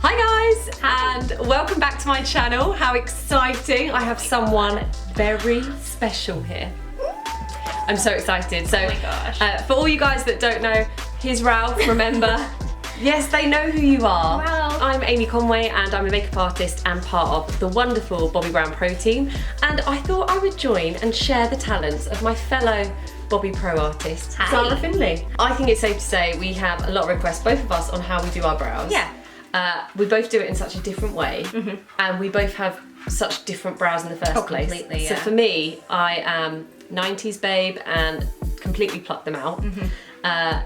Hi guys, and welcome back to my channel. How exciting. I have someone very special here. I'm so excited. So, oh my gosh. For all you guys that don't know, here's Ralph, remember? Yes, they know who you are. Ralph. I'm Amy Conway and I'm a makeup artist and part of the wonderful BBPro team. And I thought I would join and share the talents of my fellow BBPro artist, Hi. Zara Findlay. I think it's safe to say we have a lot of requests, both of us, on how we do our brows. Yeah. We both do it in such a different way, and we both have such different brows in the first place. Completely, So yeah. for me, I am 90s babe and completely plucked them out.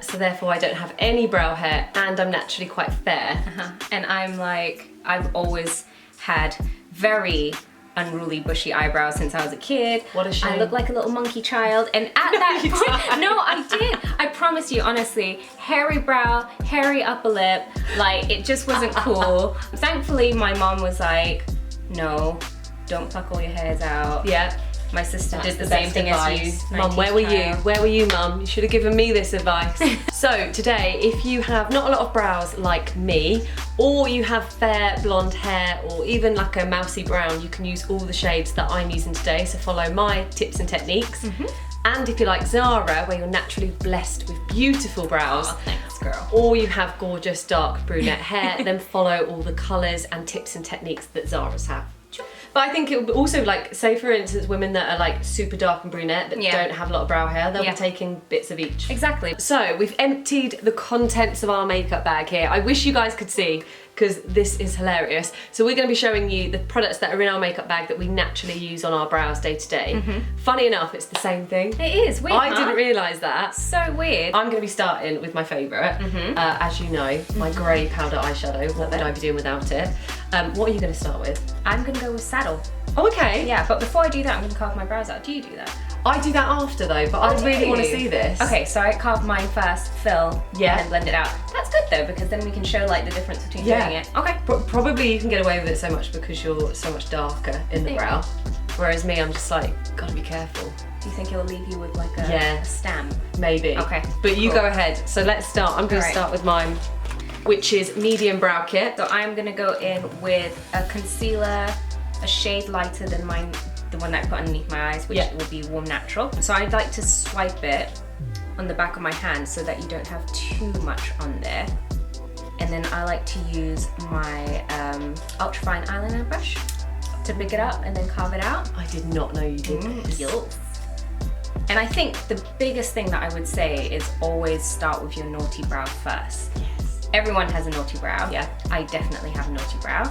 So therefore I don't have any brow hair and I'm naturally quite fair. And I'm like, I've always had very unruly bushy eyebrows since I was a kid. What a shame. I look like a little monkey child, and at that You point, did. no, I did. I promise you, honestly, hairy brow, hairy upper lip, like it just wasn't cool. Thankfully, my mom was like, no, don't pluck all your hairs out. Yeah. My sister did the That's same best thing advice. as you. Mum, where were 90s you? child. Where were you, Mum? You should have given me this advice. So today, if you have not a lot of brows like me, or you have fair blonde hair, or even like a mousy brown, you can use all the shades that I'm using today. So follow my tips and techniques. And if you like Zara, where you're naturally blessed with beautiful brows, Oh, thanks, girl. or you have gorgeous dark brunette hair, then follow all the colours and tips and techniques that Zara's have. But I think it would also, like, say for instance, women that are like super dark and brunette that Yeah. don't have a lot of brow hair, they'll Yeah. be taking bits of each. Exactly. So we've emptied the contents of our makeup bag here. I wish you guys could see, because this is hilarious. So we're going to be showing you the products that are in our makeup bag that we naturally use on our brows day to day. Funny enough, it's the same thing. It is weird. I huh? didn't realise that. So weird. I'm going to be starting with my favourite, as you know, my grey powder eyeshadow. What would I be doing without it? What are you going to start with? I'm gonna go with saddle. Oh, okay. Yeah, but before I do that, I'm gonna carve my brows out. Do you do that? I do that after though, but I do really want to you? see this. Okay, so I carve mine first, fill, Yeah. and then blend it out. That's good though, because then we can show like the difference between Yeah. doing it. Okay. Probably you can get away with it so much because you're so much darker in the Yeah. brow. Whereas me, I'm just like, gotta be careful. Do you think it'll leave you with like a, Yeah. a stamp? Maybe. Okay, But you cool. go ahead. So let's start. I'm gonna Alright. start with mine, which is medium brow kit. So I'm gonna go in with a concealer, a shade lighter than mine, the one that I put underneath my eyes, which Yeah. will be Warm Natural. So I'd like to swipe it on the back of my hand so that you don't have too much on there. And then I like to use my ultra fine eyeliner brush to pick it up and then carve it out. I did not know you did this. Yes. And I think the biggest thing that I would say is always start with your naughty brow first. Yes. Everyone has a naughty brow. Yeah. I definitely have a naughty brow.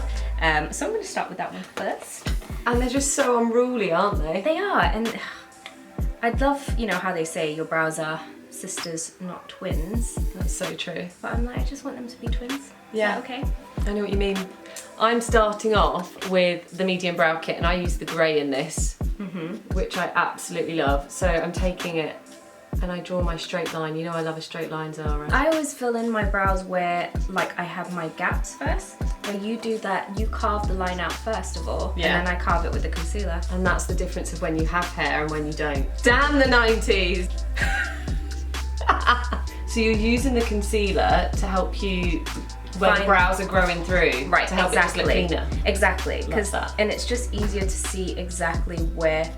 So I'm going to start with that one first. And they're just so unruly, aren't they? They are, and I'd love, you know how they say your brows are sisters, not twins. That's so true. But I'm like, I just want them to be twins. Is Yeah. that okay? I know what you mean. I'm starting off with the medium brow kit and I use the grey in this, which I absolutely love. So I'm taking it and I draw my straight line. You know I love a straight line, Zara. I always fill in my brows where like I have my gaps first. Where you do that, you carve the line out first of all, Yeah. and then I carve it with the concealer. And that's the difference of when you have hair and when you don't. Damn the 90s! So you're using the concealer to help you when the Fine. brows are growing through, Right, to help exactly. it just look cleaner. Exactly, Love that. and it's just easier to see exactly where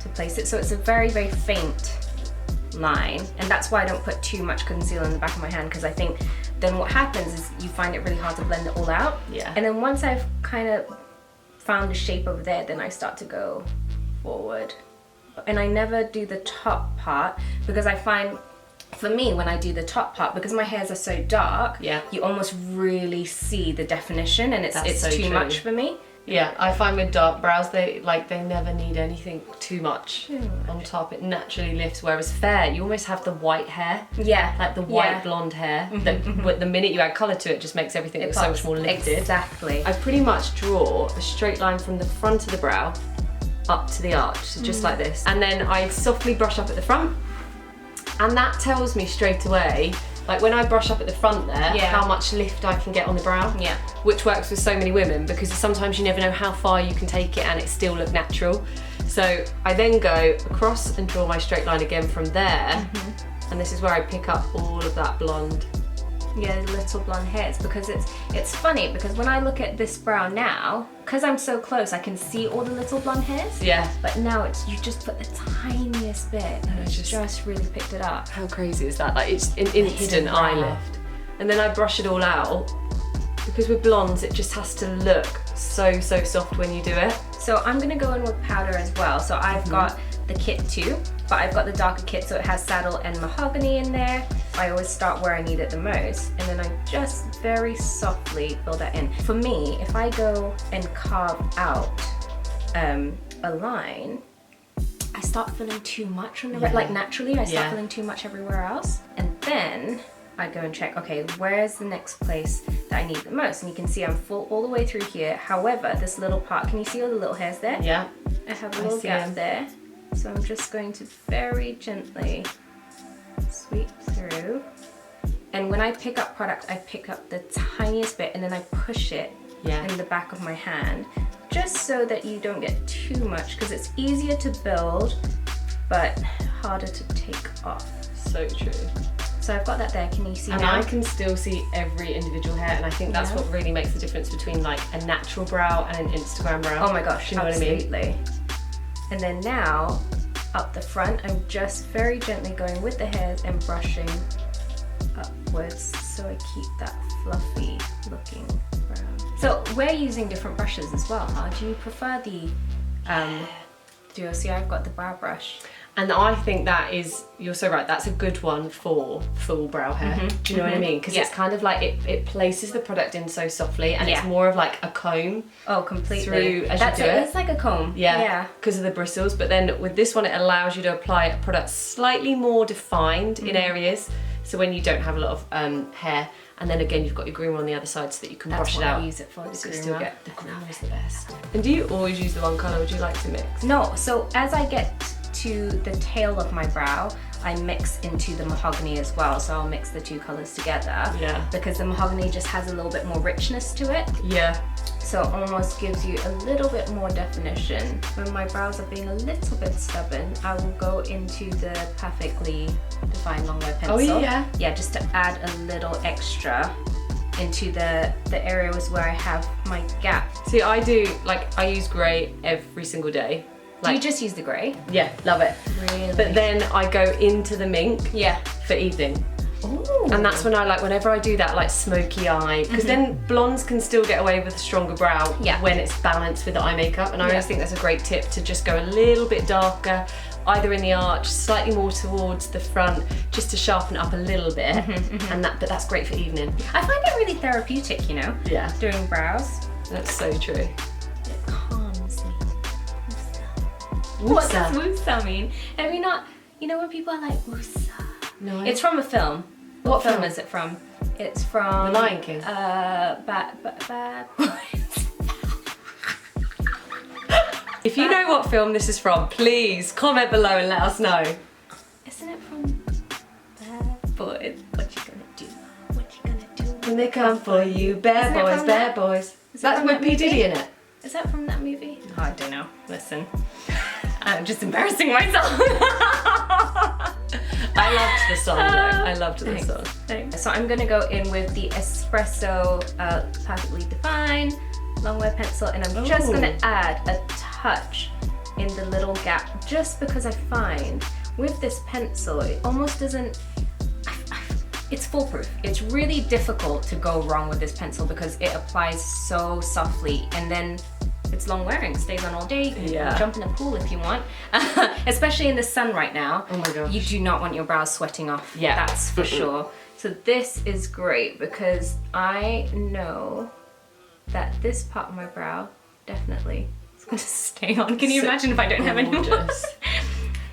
to place it. So it's a very, very faint line, and that's why I don't put too much concealer in the back of my hand, because I think then what happens is you find it really hard to blend it all out. Yeah. And then once I've kind of found the shape over there, then I start to go forward. And I never do the top part because I find, for me, when I do the top part, because my hairs are so dark, Yeah. you almost really see the definition, and That's it's so too true. much for me. Yeah, I find with dark brows, they never need anything too much on top. It naturally lifts, whereas fair, you almost have the white hair. Yeah. Like the white Yeah. blonde hair, that the minute you add colour to it, just makes everything look so much more lifted. Exactly. I pretty much draw a straight line from the front of the brow up to the arch, so just like this. And then I softly brush up at the front, and that tells me straight away, like when I brush up at the front there, Yeah. how much lift I can get on the brow. Yeah. Which works with so many women because sometimes you never know how far you can take it and it still look natural. So I then go across and draw my straight line again from there, and this is where I pick up all of that blonde Yeah, little blonde hairs, because it's funny because when I look at this brow now, because I'm so close, I can see all the little blonde hairs. Yeah. But now it's you just put the tiniest bit and it's just really picked it up. How crazy is that? Like it's an instant eye lift. And then I brush it all out because with blondes it just has to look so soft when you do it. So I'm gonna go in with powder as well. So I've got the kit too, but I've got the darker kit, so it has saddle and mahogany in there. I always start where I need it the most, and then I just very softly fill that in. For me, if I go and carve out a line, I start filling too much on the red, like naturally I start filling too much everywhere else. And then I go and check, okay, where's the next place that I need the most? And you can see I'm full all the way through here. However, this little part, can you see all the little hairs there? Yeah. I have a little gap there. So I'm just going to very gently sweep through. And when I pick up product, I pick up the tiniest bit and then I push it in the back of my hand, just so that you don't get too much, because it's easier to build, but harder to take off. So true. So I've got that there, can you see and now? I can still see every individual hair, and I think that's what really makes the difference between like a natural brow and an Instagram brow. Oh my gosh, you know absolutely. what I mean? And then now, up the front, I'm just very gently going with the hairs and brushing upwards so I keep that fluffy looking brow. So we're using different brushes as well, huh? Do you prefer the duo? See, I've got the brow brush. And I think that is, you're so right, that's a good one for full brow hair. Do you know what I mean? Because it's kind of like, it places the product in so softly, and it's more of like a comb. Oh, completely. Through as you do it. It's like a comb. Yeah, because of the bristles. But then with this one, it allows you to apply a product slightly more defined in areas. So when you don't have a lot of hair, and then again, you've got your groomer on the other side so that you can brush it out. I use it for, the so groomer. you still get the groomer is the best. And do you always use the one colour? Would you like to mix? No, so as I get to the tail of my brow, I mix into the mahogany as well. So I'll mix the two colors together. Yeah. Because the mahogany just has a little bit more richness to it. Yeah. So it almost gives you a little bit more definition. When my brows are being a little bit stubborn, I will go into the perfectly defined long wear pencil. Oh yeah. Yeah, just to add a little extra into the areas where I have my gap. See, I do, like, I use grey every single day. Do you just use the grey? Yeah, love it. Really? But then I go into the mink for evening. Ooh. And that's when I like, whenever I do that like smoky eye, because then blondes can still get away with a stronger brow when it's balanced with the eye makeup. And I always think that's a great tip to just go a little bit darker, either in the arch, slightly more towards the front, just to sharpen up a little bit. And but that's great for evening. I find it really therapeutic, you know? Yeah. Doing brows. That's so true. It calms me. What does woosah mean? Have you not, you know when people are like, woosah? No. It's from a film. What film is it from? It's from... The Lion King. Bad Boys. If you know what film this is from, please comment below and let us know. Isn't it from Bad Boys? What you gonna do? What you gonna do? When they come for you, bad boys, bad boys. That's with P. Diddy in it. Is that from that movie? Oh, I don't know. Listen. I'm just embarrassing myself. I loved the song though. I loved the song. Thanks. So I'm gonna go in with the Espresso Perfectly Defined long wear pencil, and I'm just gonna add a touch in the little gap, just because I find with this pencil, it almost doesn't, it's foolproof. It's really difficult to go wrong with this pencil because it applies so softly, and then it's long wearing, stays on all day. You can jump in a pool if you want. Especially in the sun right now. Oh my gosh. You do not want your brows sweating off. Yeah. That's for sure. So this is great because I know that this part of my brow definitely is going to stay on. Can you imagine if I don't have any more?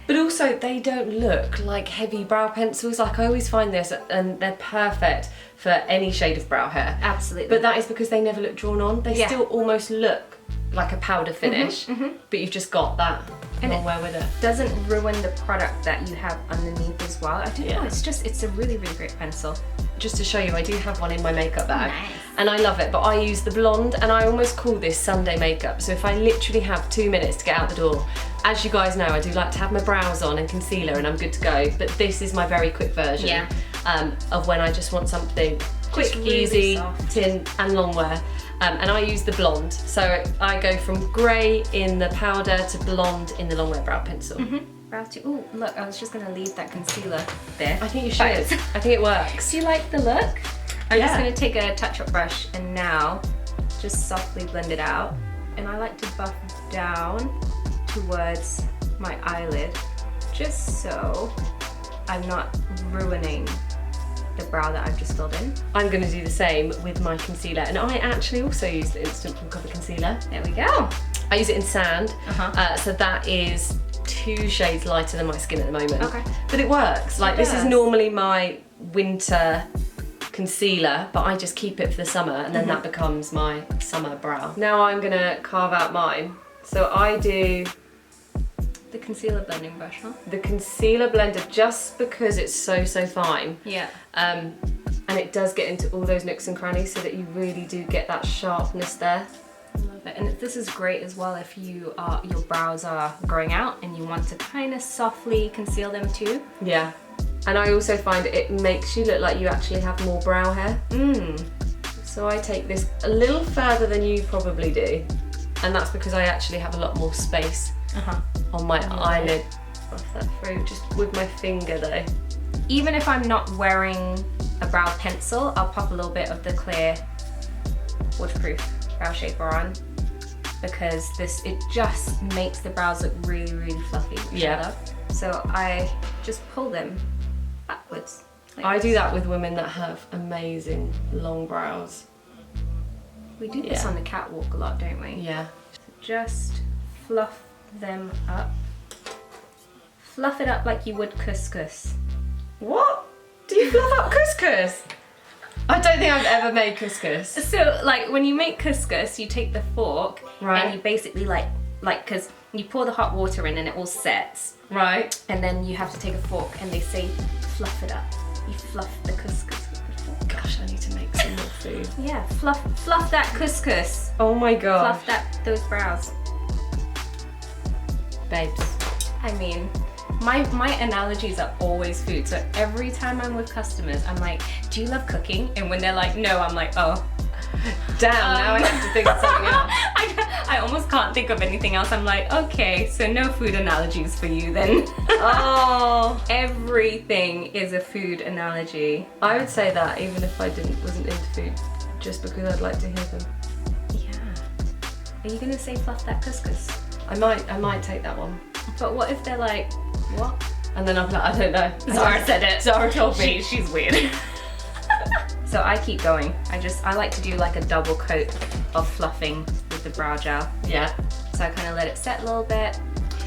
But also, they don't look like heavy brow pencils. Like, I always find this, and they're perfect for any shade of brow hair. Absolutely. But that is because they never look drawn on. They still almost look like a powder finish, but you've just got that long wear with it. Doesn't ruin the product that you have underneath as well. I don't know, it's a really, really great pencil. Just to show you, I do have one in my makeup bag. Nice. And I love it, but I use the blonde, and I almost call this Sunday makeup. So if I literally have 2 minutes to get out the door, as you guys know, I do like to have my brows on and concealer and I'm good to go, but this is my very quick version. Yeah. of when I just want something quick, really easy, soft. tin and long wear. And I use the blonde, so I go from grey in the powder to blonde in the long wear brow pencil. Brows too. Oh, look, I was just gonna leave that concealer there. I think you should. I think it works. Do you like the look? I'm Yeah. just gonna take a touch-up brush and now just softly blend it out. And I like to buff down towards my eyelid, just so I'm not ruining the brow that I've just filled in. I'm going to do the same with my concealer, and I actually also use the Instant Full Cover Concealer. There we go. I use it in sand, Uh-huh. so that is 2 shades lighter than my skin at the moment. Okay. But it works. Like, this is does. normally my winter concealer, but I just keep it for the summer, and then that becomes my summer brow. Now I'm going to carve out mine. So I do The concealer blending brush, huh? the concealer blender just because it's so fine. Yeah. And it does get into all those nooks and crannies so that you really do get that sharpness there. I love it. And this is great as well if your brows are growing out and you want to kind of softly conceal them too. Yeah. And I also find it makes you look like you actually have more brow hair. So I take this a little further than you probably do. And that's because I actually have a lot more space on my eyelid. Buff that through just with my finger though. Even if I'm not wearing a brow pencil, I'll pop a little bit of the clear waterproof brow shaper on, because it just makes the brows look really fluffy. Yeah. So I just pull them backwards. like I do this. that with women that have amazing long brows. We do this Yeah. on the catwalk a lot, don't we? Yeah. Just fluff them up. Fluff it up like you would couscous. What? Do you fluff up couscous? I don't think I've ever made couscous. So like when you make couscous, you take the fork Right. and you basically like because you pour the hot water in and it all sets, Right. and then you have to take a fork and they say fluff it up. You fluff the couscous with the fork. Gosh, I need to make some more food. Yeah, fluff that couscous. Oh my god. Fluff those brows. Babes. I mean, my analogies are always food. So every time I'm with customers, I'm like, do you love cooking? And when they're like, no, I'm like, oh. Damn, now I have to think of something else. I almost can't think of anything else. I'm like, okay, so no food analogies for you then. Oh. Everything is a food analogy. I would say that even if I wasn't into food, just because I'd like to hear them. Yeah. Are you gonna say fluff that couscous? I might take that one. But what if they're like, what? And then I'm like, I don't know. Zara said it. Zara told me. She's weird. So I keep going. I like to do like a double coat of fluffing with the brow gel. Yeah. So I kind of let it set a little bit.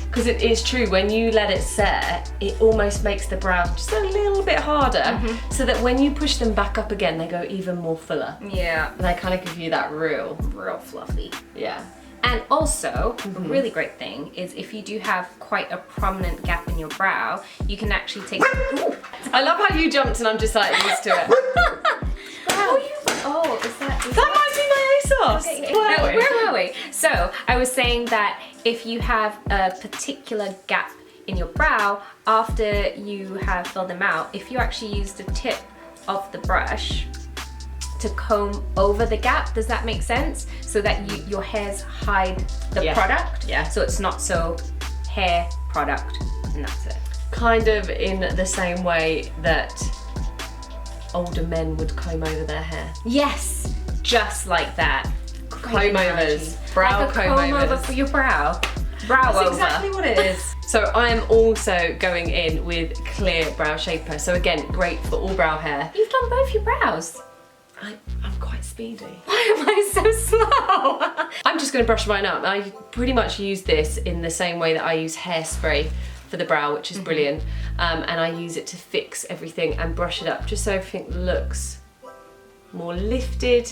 Because it is true, when you let it set, it almost makes the brows just a little bit harder, so that when you push them back up again, they go even more fuller. Yeah. They kind of give you that real Fluffy. yeah. And also, a really great thing is if you do have quite a prominent gap in your brow, you can actually take... I love how you jumped and I'm just like used to it. Oh, is that... That might be my ASOS. Where were we? So, I was saying that if you have a particular gap in your brow, after you have filled them out, if you actually use the tip of the brush to comb over the gap, does that make sense? So that your hairs hide the product. Yeah. So it's not so hair product, and that's it. Kind of in the same way that older men would comb over their hair. Yes, just like that. Comb overs, brow like a comb comb over overs. for your brow. Brow That's over. exactly what it is. So I am also going in with clear brow shaper. So again, great for all brow hair. You've done both your brows. I'm quite speedy. Why am I so slow? I'm just going to brush mine up. I pretty much use this in the same way that I use hairspray for the brow, which is brilliant. And I use it to fix everything and brush it up just so everything looks more lifted.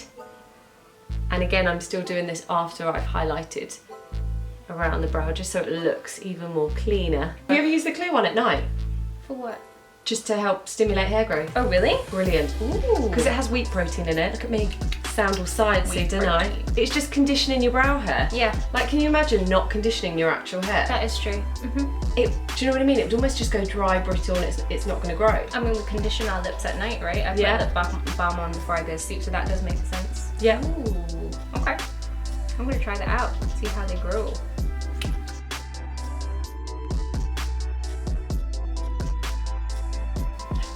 And again, I'm still doing this after I've highlighted around the brow, just so it looks even more cleaner. Have you ever used the clear one at night? For what? Just to help stimulate hair growth. Oh, really? Brilliant. Ooh. Because it has wheat protein in it. Look at me. sound all sciencey, don't I? Right. It's just conditioning your brow hair. Yeah. Like, can you imagine not conditioning your actual hair? That is true. Do you know what I mean? It would almost just go dry, brittle, and it's not going to grow. I mean, we condition our lips at night, right? I put lip balm on before I go to sleep, so that does make sense. Yeah. Ooh, okay. I'm gonna try that out, see how they grow.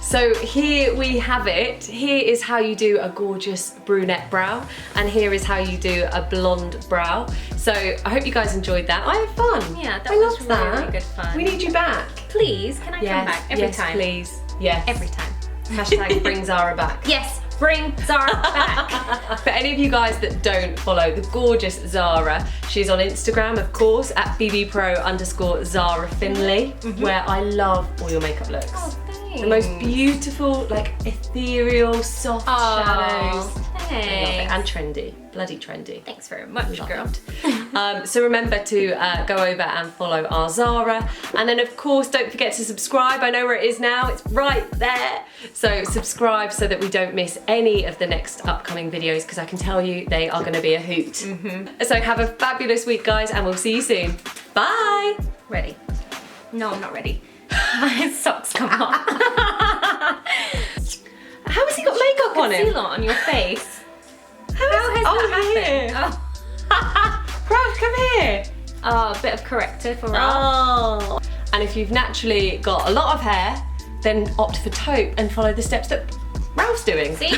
So here we have it. Here is how you do a gorgeous brunette brow, and here is how you do a blonde brow. So I hope you guys enjoyed that. I had fun. Yeah, that I was loved that. really good fun. We need you back. Please, can I come back every time? Please. Yes. Every time. Hashtag bring Zara back. Yes, bring Zara back. For any of you guys that don't follow the gorgeous Zara, she's on Instagram, of course, at BBPro_Zara Findlay, where I love all your makeup looks. Oh, thanks. The most beautiful, like ethereal, soft shadows. Thanks. I love it. And trendy, bloody trendy. Thanks very much, Love girl. it. So remember to go over and follow our Zara, and then of course don't forget to subscribe. I know where it is now, it's right there. So subscribe so that we don't miss any of the next upcoming videos, because I can tell you they are going to be a hoot. So have a fabulous week, guys, and we'll see you soon. Bye. Ready? No, I'm not ready. My socks come off. How has he got makeup on him? Concealer on your face. How has that happened? Ralph, come here. Oh, a bit of corrector for Ralph. Oh. And if you've naturally got a lot of hair, then opt for taupe and follow the steps that Ralph's doing. See?